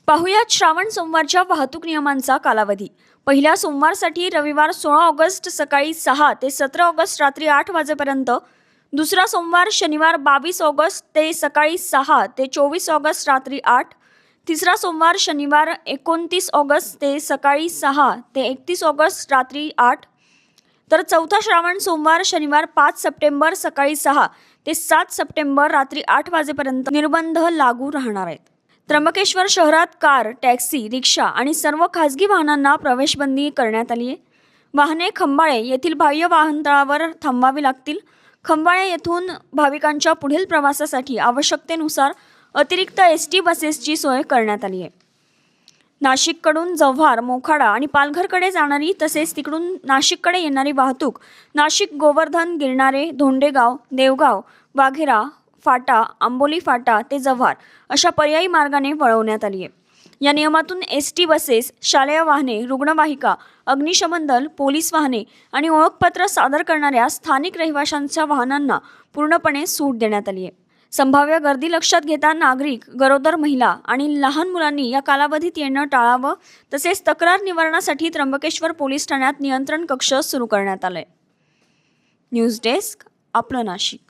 पाहुयात श्रावण सोमवारच्या वाहतूक नियमांचा कालावधी। पहिल्या सोमवारसाठी रविवार 16 ऑगस्ट सकाळी 6 ते 17 ऑगस्ट रात्री 8 वाजेपर्यंत, दुसरा सोमवार शनिवार 22 ऑगस्ट ते सकाळी 6 ते 24 ऑगस्ट रात्री 8, तिसरा सोमवार शनिवार 29 ऑगस्ट ते सकाळी 6 ते 31 ऑगस्ट रात्री 8, तर चौथा श्रावण सोमवार शनिवार 5 सप्टेंबर सकाळी 6 ते 7 सप्टेंबर रात्री 8 वाजेपर्यंत निर्बंध लागू राहणार आहेत। त्र्यंबकेश्वर शहरात कार, टॅक्सी, रिक्षा आणि सर्व खासगी वाहनांना प्रवेशबंदी करण्यात आली आहे। वाहने खंबाळे येथील बाह्य वाहनतळावर थांबवावी लागतील। खंबाळे येथून भाविकांच्या पुढील प्रवासासाठी आवश्यकतेनुसार अतिरिक्त एसटी बसेसची सोय करण्यात आली आहे। नाशिककडून जव्हार, मोखाडा आणि पालघरकडे जाणारी तसेच तिकडून नाशिककडे येणारी वाहतूक नाशिक, गोवर्धन, गिरणारे, धोंडेगाव, देवगाव, वाघेरा फाटा, आंबोली फाटा ते जव्हार अशा पर्यायी मार्गाने वळवण्यात आली आहे। या नियमातून एसटी बसेस, शालेय वाहने, रुग्णवाहिका, अग्निशमन दल, पोलीस वाहने आणि ओळखपत्र सादर करणाऱ्या स्थानिक रहिवाशांच्या वाहनांना पूर्णपणे सूट देण्यात आली आहे। संभाव्य गर्दी लक्षात घेता नागरिक, गरोदर महिला आणि लहान मुलांनी या कालावधीत येणं टाळावं। तसेच तक्रार निवारणासाठी त्र्यंबकेश्वर पोलीस ठाण्यात नियंत्रण कक्ष सुरू करण्यात आलाय। न्यूज डेस्क, आपलं नाशिक।